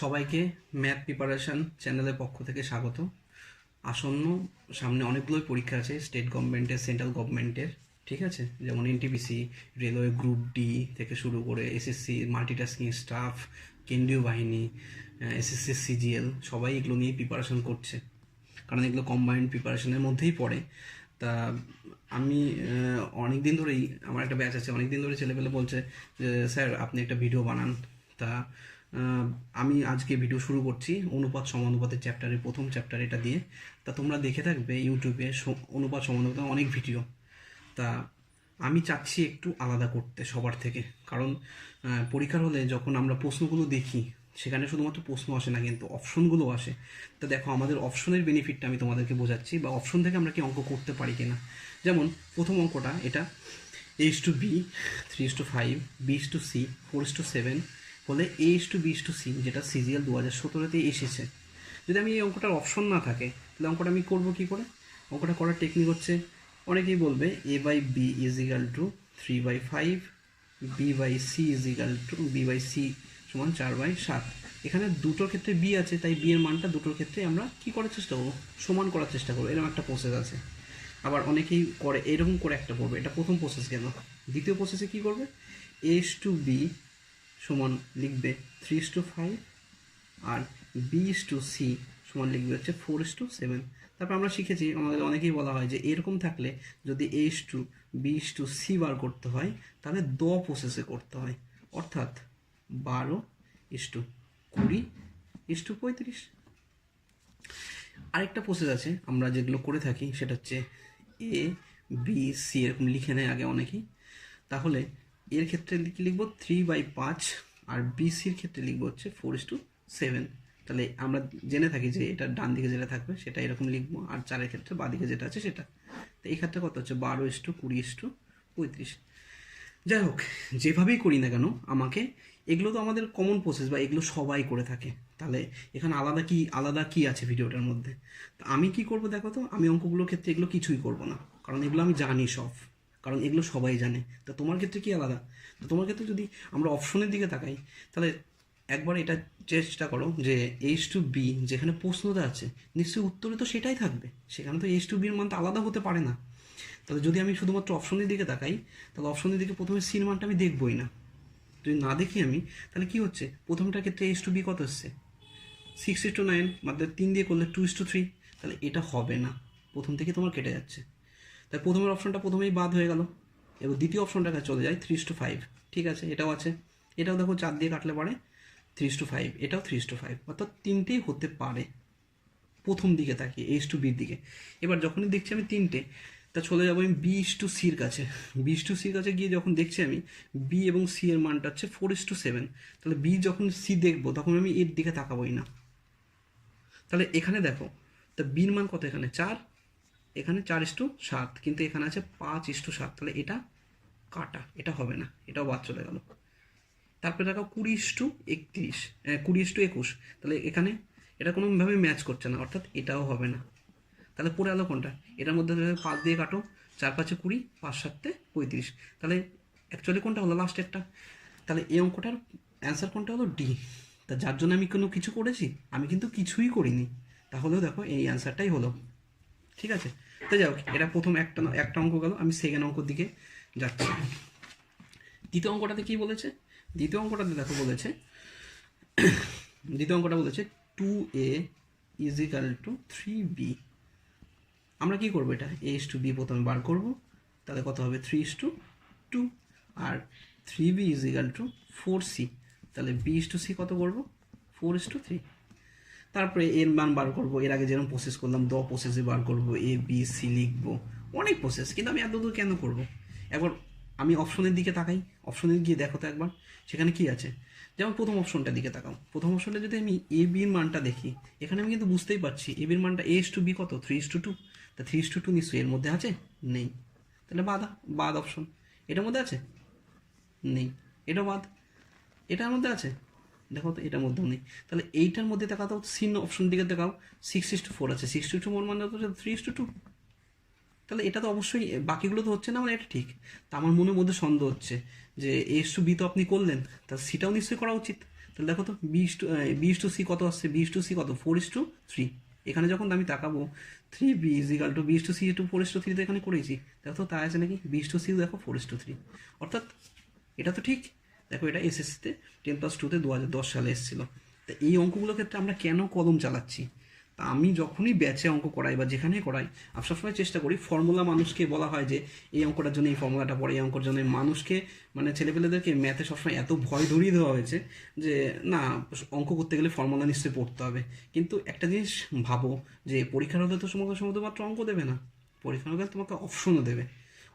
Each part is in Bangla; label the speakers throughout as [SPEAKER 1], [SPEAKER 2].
[SPEAKER 1] সবাইকে ম্যাথ প্রিপারেশন চ্যানেলের পক্ষ থেকে স্বাগত। আসন্ন সামনে অনেকগুলোই পরীক্ষা আছে, স্টেট গভর্নমেন্টের, সেন্ট্রাল গভর্নমেন্টের, ঠিক আছে? যেমন এনটিপিসি, রেলওয়ে গ্রুপ ডি থেকে শুরু করে এসএসসি মাল্টিটাস্কিং স্টাফ, কেন্দ্রীয় বাহিনী, এসএসসি সিজিএল, সবাই এগুলো নিয়ে প্রিপারেশন করছে, কারণ এগুলো কম্বাইন্ড প্রিপারেশনের মধ্যেই পড়ে। তা আমি অনেক দিন ধরেই, আমার একটা ব্যাচ আছে, অনেক দিন ধরে ছেলেপেলে বলছে যে স্যার আপনি একটা ভিডিও বানান। তা আমি আজকে ভিডিও শুরু করছি অনুপাত সমানুপাতের চ্যাপ্টারের প্রথম চ্যাপ্টার এটা দিয়ে। তা তোমরা দেখে থাকবে ইউটিউবে অনুপাত সমানুপাতের অনেক ভিডিও। তা আমি চাচ্ছি একটু আলাদা করতে সবার থেকে, কারণ পরীক্ষার হলে যখন আমরা প্রশ্নগুলো দেখি সেখানে শুধুমাত্র প্রশ্ন আসে না, কিন্তু অপশনগুলো আসে। তো দেখো, আমাদের অপশনের বেনিফিটটা আমি তোমাদেরকে বোঝাচ্ছি, বা অপশন থেকে আমরা কি অঙ্ক করতে পারি কিনা। যেমন প্রথম অঙ্কটা, এটা A/B 3:5, B/C 4:7 হলে A/B/C, যেটা সিজিএল 2017-তে এসেছে। যদি আমি এই অঙ্কটার অপশন না থাকে, তাহলে অঙ্কটা আমি করবো কী করে? অঙ্কটা করার টেকনিক হচ্ছে, অনেকেই বলবে A/B = 3/5, B/C সমান 4/7। এখানে দুটোর ক্ষেত্রে বি আছে, তাই বি এর মানটা দুটোর ক্ষেত্রে আমরা কি করার চেষ্টা করবো? সমান করার চেষ্টা করবো। এরকম একটা প্রসেস আছে। আবার অনেকেই করে এরকম করে একটা করবে, এটা প্রথম প্রসেস গেল। দ্বিতীয় প্রসেসে কি করবে? A/B সমান লিখবে 3:5, আর B/C সমান লিখবে হচ্ছে 4:7। তারপর আমরা শিখেছি, আমাদের অনেকেই বলা হয় যে এরকম থাকলে যদি A/B/C বার করতে হয়, তাহলে প্রসেসে করতে হয়, অর্থাৎ 12:20:35। আরেকটা প্রসেস আছে আমরা যেগুলো করে থাকি, সেটা হচ্ছে A/B/C এরকম লিখে নেয় আগে অনেকেই। তাহলে এর ক্ষেত্রে কি লিখবো? 3/5, আর BCর ক্ষেত্রে লিখবো হচ্ছে 4:7। তাহলে আমরা জেনে থাকি যে এটা ডান দিকে যেটা থাকবে সেটা এরকম লিখবো, আর 4-এর ক্ষেত্রে বাঁ দিকে যেটা আছে সেটা। তো এই ক্ষেত্রে কত হচ্ছে? 12:20:35। যাই হোক, যেভাবেই করি না কেন, আমাকে এগুলো তো আমাদের কমন প্রসেস, বা এগুলো সবাই করে থাকে। তাহলে এখানে আলাদা কি আছে ভিডিওটার মধ্যে? তো আমি কি করব দেখো তো, আমি অঙ্কগুলোর ক্ষেত্রে এগুলো কিছুই করব না, কারণ এগুলো আমি জানি সব, কারণ এগুলো সবাই জানে। তো তোমার ক্ষেত্রে কি আলাদা? তো তোমার ক্ষেত্রে যদি আমরা অপশনের দিকে তাকাই, তাহলে একবার এটা চেষ্টা করো যে H/B যেখানে প্রশ্নটা আছে, নিশ্চয়ই উত্তরে তো সেটাই থাকবে, সেখানে তো H/B এর মান তো আলাদা হতে পারে না। তাহলে যদি আমি শুধুমাত্র অপশনের দিকে তাকাই, তাহলে অপশনের দিকে প্রথমে সির মানটা আমি দেখবই না। যদি না দেখি আমি, তাহলে কি হচ্ছে? প্রথমটার ক্ষেত্রে H/B কত হচ্ছে? 6:9, মাত্র 3 দিয়ে করলে 2:3। তাহলে এটা হবে না, প্রথম থেকে তোমার কেটে যাচ্ছে। তাই প্রথমের অপশনটা প্রথমেই বাদ হয়ে গেল। এবার দ্বিতীয় অপশনটাকে চলে যায় 3:5, ঠিক আছে, এটাও আছে। এটাও দেখো 4 দিয়ে কাটলে পারে 3:5, এটাও 3:5, অর্থাৎ তিনটেই হতে পারে প্রথম দিকে তাকিয়ে H/Bর দিকে। এবার যখনই দেখছি আমি তিনটে, তা চলে যাবো আমি B/Cর কাছে। B/Cর কাছে গিয়ে যখন দেখছি আমি বি এবং সি এর মানটা হচ্ছে 4:7, তাহলে বি যখন সি দেখবো তখন আমি এর দিকে তাকাবোই না। তাহলে এখানে দেখো, তা বির মান কত? এখানে 4, এখানে 4:7, কিন্তু এখানে আছে 5:7। তাহলে এটা কাটা, এটা হবে না, এটাও বাদ চলে গেল। তারপরে দেখো 20:31, 20:21, তাহলে এখানে এটা কোনোভাবে ম্যাচ করছে না, অর্থাৎ এটাও হবে না। তাহলে পড়ে গেলো কোনটা? এটার মধ্যে 5 দিয়ে কাটো, 4-5 20, 5-7 35। তাহলে অ্যাকচুয়ালি কোনটা হলো? লাস্টেরটা। তাহলে এই অঙ্কটার অ্যান্সার কোনটা হলো? ডি। তা যার জন্য আমি কোনো কিছু করেছি? আমি কিন্তু কিছুই করিনি। তাহলেও দেখো এই অ্যান্সারটাই হলো, ঠিক আছে? তো যাই হোক, এটা প্রথম একটা অঙ্ক গেল। আমি সেকেন্ড অঙ্কর দিকে যাচ্ছি। দ্বিতীয় অঙ্কটাতে কী বলেছে? দ্বিতীয় অঙ্কটাতে দেখো বলেছে, দ্বিতীয় অঙ্কটা বলেছে 2A = 3B। আমরা কি করবো? এটা A/B প্রথমে বার করব, তাহলে কত হবে? 3:2। আর 3B = 4C, তাহলে B/C কত করবো? 4:3। তারপরে এর মান বার করবো, এর আগে যেরকম প্রসেস করলাম প্রসেসে বার করবো, ABC লিখবো, অনেক প্রসেস, কিন্তু আমি এত দূর কেন করবো? একবার আমি অপশনের দিকে তাকাই, অপশনে গিয়ে দেখো তো একবার সেখানে কি আছে। যেমন প্রথম অপশনটার দিকে তাকাও, প্রথম অপশনটা যদি আমি AB-র মানটা দেখি, এখানে আমি কিন্তু বুঝতেই পারছি AB-র মানটা A/B কত? 3:2। তা 3:2 নিশ্চয়ই এর মধ্যে আছে? নেই। তাহলে বাদ অপশন। এটার মধ্যে আছে? নেই। এটা বাদ। এটার মধ্যে আছে? দেখো তো, এটার মধ্যেও নেই। তাহলে এইটার মধ্যে তাকাও তো, সিন অপশন দিকে দেখাও, 6:4 আছে। 6:4 মানে তো 3:2। তাহলে এটা তো অবশ্যই, বাকিগুলো তো হচ্ছে না, মানে এটা ঠিক। তা আমার মনের মধ্যে সন্দেহ হচ্ছে যে A/B তো আপনি করলেন, তা সিটাও নিশ্চয়ই করা উচিত। তাহলে দেখো তো বি ইস টু সি কত আসছে, বি ইস টু সি কত 4:3। এখানে যখন আমি তাকাবো 3b is equal to b is to c to 4:3 তো এখানে করেছি, দেখো তো তাই আছে নাকি, বি ইস টু সি দেখো 4:3, অর্থাৎ এটা তো ঠিক। দেখো এটা এসএসসিতে 10+2-তে 2010 সালে এসেছিলো। তা এই অঙ্কগুলোর ক্ষেত্রে আমরা কেন কলম চালাচ্ছি, তা আমি যখনই ব্যাচে অঙ্ক করাই বা যেখানেই করাই আমি সবসময় চেষ্টা করি ফর্মুলা, মানুষকে বলা হয় যে এই অঙ্কটার জন্য এই ফর্মুলাটা পড়ে, এই অঙ্কের জন্য মানুষকে মানে ছেলেপেলেদেরকে ম্যাথে সবসময় এত ভয় ধরিয়ে দেওয়া হয়েছে যে না অঙ্ক করতে গেলে ফর্মুলা নিশ্চয়ই পড়তে হবে। কিন্তু একটা জিনিস ভাবো যে পরীক্ষার হলে তো শুধুমাত্র অঙ্ক দেবে না, পরীক্ষার হলে তোমাকে অপশনও দেবে,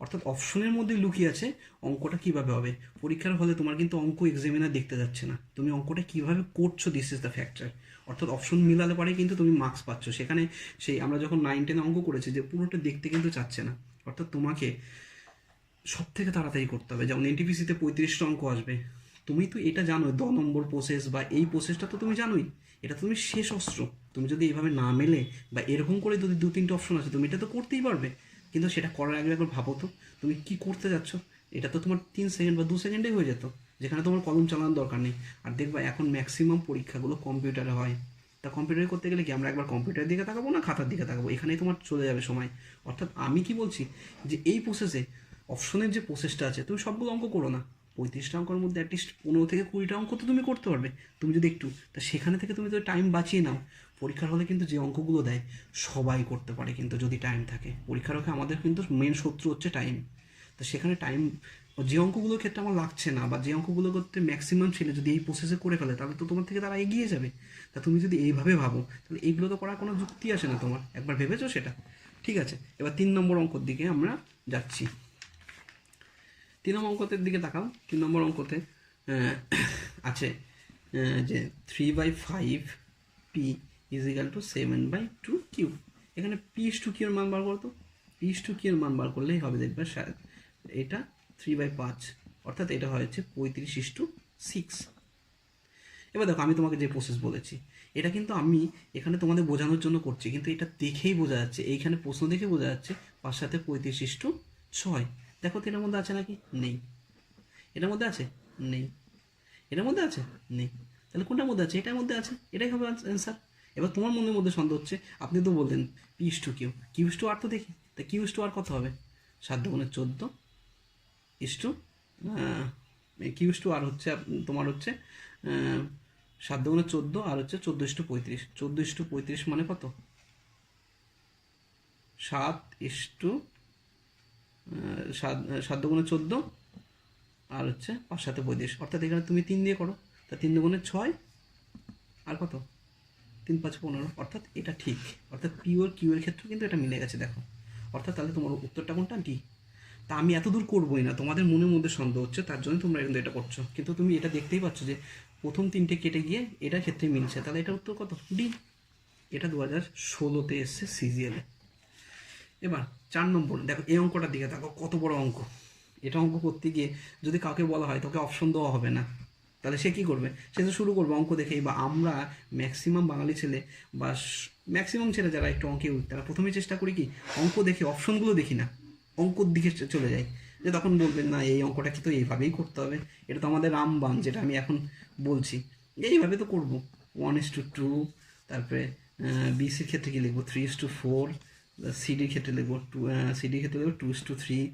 [SPEAKER 1] অর্থাৎ অপশনের মধ্যে লুকিয়ে আছে অঙ্কটা কীভাবে হবে। পরীক্ষার হলে তোমার কিন্তু অঙ্ক এক্সামিনার দেখতে যাচ্ছে না, তুমি অঙ্কটা কীভাবে করছো দিস ইজ দ্য ফ্যাক্টর। অর্থাৎ অপশন মিলালে পরে কিন্তু তুমি মার্কস পাচ্ছ। সেখানে সেই আমরা যখন 9-10 অঙ্ক করেছি যে পুরোটা দেখতে কিন্তু চাচ্ছে না, অর্থাৎ তোমাকে সব থেকে তাড়াতাড়ি করতে হবে। যেমন এনটিপিসিতে 35টা অঙ্ক আসবে, তুমি তো এটা জানোই 10 নম্বর প্রসেস বা এই প্রসেসটা তো তুমি জানোই, এটা তুমি শেষ অস্ত্র। তুমি যদি এইভাবে না মেলে বা এরকম করে যদি 2-3টে অপশন আছে তুমি এটা তো করতেই পারবে, কিন্তু সেটা করার আগে একবার ভাবো তো তুমি কি করতে যাচ্ছ। এটা তো তোমার 3 সেকেন্ড বা 2 সেকেন্ডেই হয়ে যেত, যেখানে তোমার কলম চালানোর দরকার নেই। আর দেখবা এখন ম্যাক্সিমাম পরীক্ষাগুলো কম্পিউটারে হয়, তা কম্পিউটারে করতে গেলে কি আমরা একবার কম্পিউটারের দিকে তাকাবো না খাতার দিকে তাকাবো, এখানেই তোমার চলে যাবে সময়। অর্থাৎ আমি কি বলছি যে এই প্রসেসে অপশনের যে প্রসেসটা আছে তুমি সবগুলো অঙ্ক করো না, 35টা অঙ্কের মধ্যে অ্যাটলিস্ট 15 থেকে 20টা অঙ্ক তো তুমি করতে পারবে, তুমি যদি একটু তা সেখানে থেকে তুমি তো টাইম বাঁচিয়ে নাও। পরীক্ষার হলে কিন্তু যে অঙ্কগুলো দেয় সবাই করতে পারে, কিন্তু যদি টাইম থাকে। পরীক্ষার হলে আমাদের কিন্তু মেন শত্রু হচ্ছে টাইম। তো সেখানে টাইম যে অঙ্কগুলোর ক্ষেত্রে আমার লাগছে না বা যে অঙ্কগুলো করতে ম্যাক্সিমাম ছেলে যদি এই প্রসেসে করে ফেলে তাহলে তো তোমার থেকে তারা এগিয়ে যাবে। তা তুমি যদি এইভাবে ভাবো তাহলে এইগুলো তো করার কোনো যুক্তি আসে না তোমার, একবার ভেবেছো সেটা? ঠিক আছে, এবার 3 নম্বর অঙ্কর দিকে আমরা যাচ্ছি। 3 নম্বর অঙ্কতের দিকে তাকাও। 3 নম্বর অঙ্কতে আছে যে 3/5 পি ইজিক্যাল টু 7/2 কিউ। এখানে পি ইস টু কিউর মান বার করতো, পি ইস টু কিউর মান বার করলেই হবে, দেখবে এটা 3/5, অর্থাৎ এটা হয়েছে 35:6। এবার দেখো আমি তোমাকে যে প্রসেস বলেছি এটা কিন্তু আমি এখানে তোমাদের বোঝানোর জন্য করছি, কিন্তু এটা দেখেই বোঝা যাচ্ছে, এইখানে প্রশ্ন দেখে বোঝা যাচ্ছে 5 সাথে 35:6। দেখো তো এটার মধ্যে আছে নাকি? নেই। এটার মধ্যে আছে? নেই। এটার মধ্যে আছে? নেই। তাহলে কোনটার মধ্যে আছে? এটার মধ্যে আছে, এটাই হবে অ্যান্সার। এবার তোমার মনের মধ্যে সন্দেহ হচ্ছে, আপনি তো বললেন P is to Q, Q is to R তো দেখি, তা কিউ ইস টু আর কত হবে? 7×14 ইস টু কিউ ইস টু আর হচ্ছে তোমার হচ্ছে 7×14 আর হচ্ছে 14:35, 14:35 মানে কত? 7:14 আর হচ্ছে 5 সাথে 35, অর্থাৎ এখানে তুমি 3 দিয়ে করো, তা 3 দুগুণে 6 আর কত 3×5 15, অর্থাৎ এটা ঠিক। অর্থাৎ পিওর কিউয়ের ক্ষেত্রে কিন্তু এটা মিলে গেছে দেখো, অর্থাৎ তাহলে তোমার উত্তরটা কোনটা? ডি। তা আমি এত দূর করবোই না, তোমাদের মনের মধ্যে সন্দেহ হচ্ছে তার জন্য তোমরা কিন্তু এটা করছো, কিন্তু তুমি এটা দেখতেই পাচ্ছ যে প্রথম 3টে কেটে গিয়ে এটার ক্ষেত্রে মিলছে, তাহলে এটা উত্তর কত? ডি। এটা 2016-তে এসছে সিজিএলে। এবার 4 নম্বর দেখো, এই অঙ্কটার দিকে দেখো কত বড় অঙ্ক। এটা অঙ্ক করতে গিয়ে যদি কাউকে বলা হয় তোকে অপশন দেওয়া হবে না, তাহলে সে কী করবে? সে তো শুরু করবে অঙ্ক দেখেই। বা আমরা ম্যাক্সিমাম বাঙালি ছেলে বা ম্যাক্সিমাম ছেলে যারা একটু অঙ্কে উঠে তারা প্রথমে চেষ্টা করি কি অঙ্ক দেখে অপশনগুলো দেখি না, অঙ্কর দিকে চলে যায়, যে তখন বলবেন না এই অঙ্কটা কি তো এইভাবেই করতে হবে, এটা তো আমাদের রামবান, যেটা আমি এখন বলছি এইভাবে তো করবো 1:2, তারপরে বিসির ক্ষেত্রে কী লিখবো 3:4, সিডির ক্ষেত্রে লিখবো সিডির ক্ষেত্রে লিখবো 2:3।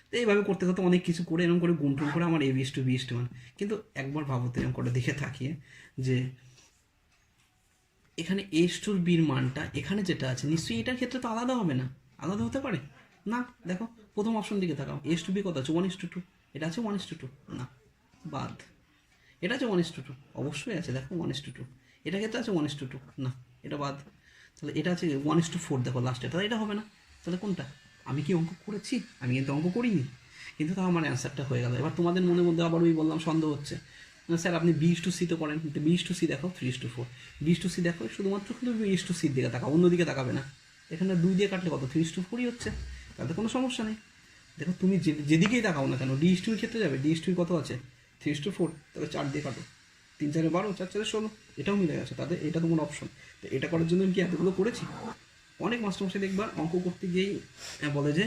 [SPEAKER 1] তো এইভাবে করতে করতে অনেক কিছু করে এরকম করে গুণ টুন করে আমার A/B/1। কিন্তু একবার ভাবো তো এরকম করে দেখে থাকিয়ে যে এখানে A/Bর মানটা এখানে যেটা আছে নিশ্চয়ই এটার ক্ষেত্রে তো আলাদা হবে না, আলাদা হতে পারে না। দেখো প্রথম অপশন দিকে তাকাও, A/B কত আছে? 1:2, এটা আছে 1:2, না বাদ। এটা আছে 1:2, অবশ্যই আছে, দেখো 1:2, এটা ক্ষেত্রে আছে 1:2, না এটা বাদ। তাহলে এটা আছে 1:4, দেখো লাস্টে, তাহলে এটা হবে না। তাহলে কোনটা? আমি কি অঙ্ক করেছি? আমি কিন্তু অঙ্ক করিনি, কিন্তু তাও আমার অ্যান্সারটা হয়ে গেল। এবার তোমাদের মনের মধ্যে আবার ওই বললাম সন্দেহ হচ্ছে, না স্যার আপনি B/C তো করেন, কিন্তু B/C দেখো 3:4, B/C দেখো শুধুমাত্র কিন্তু B/Cর দিকে তাকাও, অন্যদিকে তাকাবে না। এখানে 2 দিয়ে কাটলে কত? 3:4ই হচ্ছে, তাতে কোনো সমস্যা নেই। দেখো তুমি যেদিকেই তাকাও না কেন D/Cর ক্ষেত্রে যাবে। D/C কত আছে? 3:4, তাহলে 4 দিয়ে কাটো, 3 4 12, 4 4 16, এটাও মিলে গেছে, তাদের এটা তোমার অপশন। তো এটা করার জন্য আমি কি এতগুলো করেছি? অনেক মাস্টারমশাই দেখবা অঙ্ক করতে গিয়েই বলে যে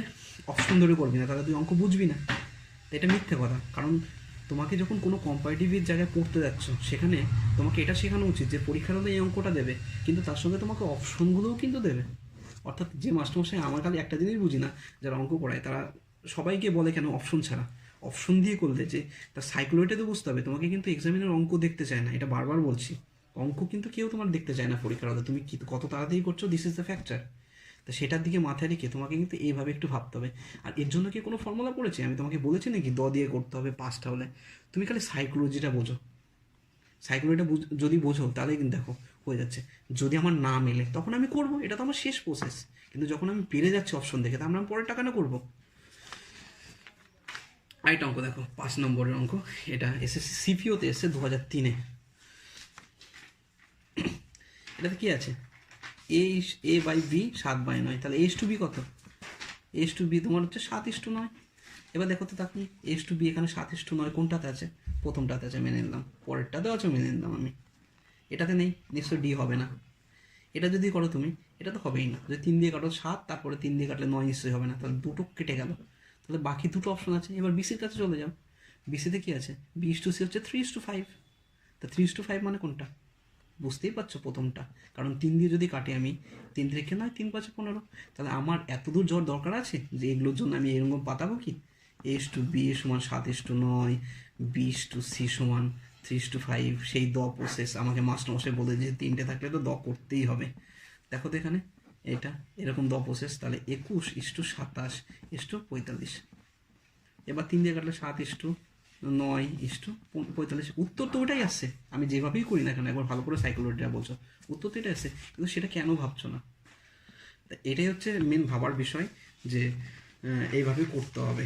[SPEAKER 1] অপশন ধরে করবি না, তাহলে তুই অঙ্ক বুঝবি না। তো এটা মিথ্যে কথা, কারণ তোমাকে যখন কোনো কম্পারেটিভের জায়গায় পড়তে যাচ্ছ, সেখানে তোমাকে এটা শেখানো উচিত যে পরীক্ষার হলে এই অঙ্কটা দেবে, কিন্তু তার সঙ্গে তোমাকে অপশনগুলোও কিন্তু দেবে। অর্থাৎ যে মাস্টারমশাই, আমার খালি একটা জিনিস বুঝি না, যারা অঙ্ক পড়ায় তারা সবাইকে বলে কেন অপশন ছাড়া, অপশন দিয়ে করলে যে তার সাইকোলজিটা তো বুঝতে হবে। তোমাকে কিন্তু এক্সামিনের অঙ্ক দেখতে চায় না, এটা বারবার বলছি। অঙ্ক কিন্তু কেউ তোমার দেখতে চায় না পরীক্ষার হলে, তুমি কত তাড়াতাড়ি করছো, দিস ইজ দ্য ফ্যাক্টর। তো সেটার দিকে মাথায় রেখে তোমাকে কিন্তু এইভাবে একটু ভাবতে হবে। আর এর জন্য কি কোনো ফর্মুলা পড়েছে? আমি তোমাকে বলেছি নাকি দিয়ে করতে হবে পাঁচটা হলে? তুমি খালি সাইকোলজিটা বোঝো, সাইকোলজিটা যদি বোঝো তাহলে কিন্তু দেখো হয়ে যাচ্ছে। যদি আমার না মেলে তখন আমি করবো, এটা তো আমার শেষ প্রসেস। কিন্তু যখন আমি পেরে যাচ্ছি অপশন দেখে, তা আমরা পরের টাকা না করবো। আরেকটা অঙ্ক দেখো, 5 নম্বরের অঙ্ক। এটা এসএসসি সিপিওতে এসছে 2003-এ। এটাতে কি আছে? এ বাই বি 7/9, তাহলে এইচ টু বি কত? এইচ টু বি তোমার হচ্ছে 7:9। এবার দেখো তো তাকে, এইচ টু বি এখানে 7:9 কোনটাতে আছে? প্রথমটাতে আছে, মেনে নিলাম। পরেরটাতেও আছে, মেনে নিলাম আমি। এটাতে নেই, নিশ্চয় ডি হবে না। এটা যদি করো তুমি, এটা তো হবেই না। যদি 3 দিয়ে কাটো 7, তারপরে 3 দিয়ে কাটলে 9 নিশ্চয়ই হবে না, তাহলে দুটো কেটে গেল। তাহলে বাকি দুটো অপশন আছে। এবার বিসির কাছে চলে যাও। বিসিতে কি আছে? B/C হচ্ছে 3:5। তা 3:5 মানে কোনটা? বুঝতেই পারছো, প্রথমটা। কারণ 3 দিয়ে যদি কাটি আমি, 3 3 নয়, 3 5 15। তাহলে আমার এত দূর যাওয়ার দরকার আছে যে এগুলোর জন্য আমি এরকম পাতাবো কি? A/B সমান 7:9, B/C সমান 3:5। সেই প্রসেস আমাকে মাস্টারমশাই বলে যে 3টে থাকলে তো করতেই হবে। দেখো তো এখানে এটা এরকম প্রসেস। তাহলে 21:27:45। এবার 3 দিয়ে কাটলে 7:9:45। উত্তর তো ওটাই আসছে, আমি যেভাবেই করি না কেন। একবার ভালো করে সাইকোলজিটা বলছো, উত্তর তো এটা আসছে, কিন্তু সেটা কেন ভাবছো না? এটাই হচ্ছে মেন ভাবার বিষয়, যে এইভাবেই করতে হবে।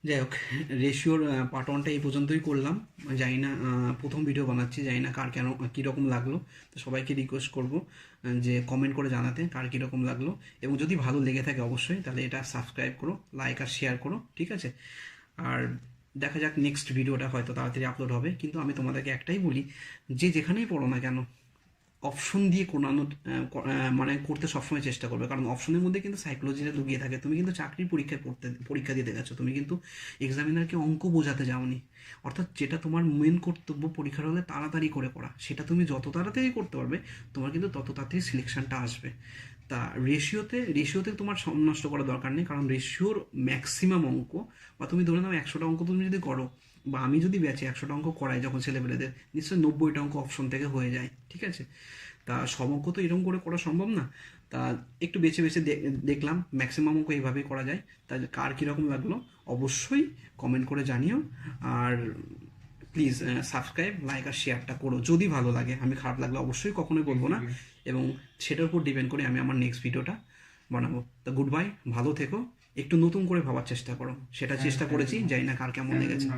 [SPEAKER 1] যাই হোক, রেশিওর পার্ট 1টা এই পর্যন্তই করলাম। জানি না, প্রথম ভিডিও বানাচ্ছি, জানি না কার কেন কীরকম লাগলো। তো সবাইকে রিকোয়েস্ট করবো যে কমেন্ট করে জানাতে কার কীরকম লাগলো, এবং যদি ভালো লেগে থাকে অবশ্যই তাহলে এটা সাবস্ক্রাইব করো, লাইক আর শেয়ার করো, ঠিক আছে? আর দেখা যাক, নেক্সট ভিডিওটা হয়তো তাড়াতাড়ি আপলোড হবে। কিন্তু আমি তোমাদেরকে একটাই বলি, যে যেখানেই পড়ো না কেন, অপশন দিয়ে কোনানোর মানে করতে সবসময় চেষ্টা করবে। কারণ অপশনের মধ্যে কিন্তু সাইকোলজিটা লুকিয়ে থাকে। তুমি কিন্তু চাকরির পরীক্ষা দিতে গেছো, তুমি কিন্তু এক্সামিনারকে অঙ্ক বোঝাতে যাওনি। অর্থাৎ যেটা তোমার মেন কর্তব্য পরীক্ষার হলে তাড়াতাড়ি করে করা, সেটা তুমি যত তাড়াতাড়ি করতে পারবে, তোমার কিন্তু তত তাড়াতাড়ি সিলেকশনটা আসবে। তা রেশিওতে তোমার সময় নষ্ট করার দরকার নেই। কারণ রেশিওর ম্যাক্সিমাম অঙ্ক, বা তুমি ধরে নাও 100টা অঙ্ক তুমি যদি করো, বা আমি যদি ব্যাচে 100টা অঙ্ক করাই যখন ছেলেপেলেদের, নিশ্চয়ই 90টা অঙ্ক অপশন থেকে হয়ে যায়, ঠিক আছে? তা সব অঙ্ক তো এরকম করে করা সম্ভব না। তা একটু বেছে বেছে দেখলাম, ম্যাক্সিমাম অঙ্ক এইভাবেই করা যায়। তা কার কীরকম লাগলো অবশ্যই কমেন্ট করে জানিও। আর প্লিজ সাবস্ক্রাইব, লাইক আর শেয়ারটা করো যদি ভালো লাগে। আমি খারাপ লাগলে অবশ্যই কখনোই বলবো না, এবং সেটার উপর ডিপেন্ড করে আমি আমার নেক্সট ভিডিওটা বানাবো। তা গুড বাই, ভালো থেকো। একটু নতুন করে ভাবার চেষ্টা করো, সেটা চেষ্টা করেছি, জানি না কার কেমন লেগেছে।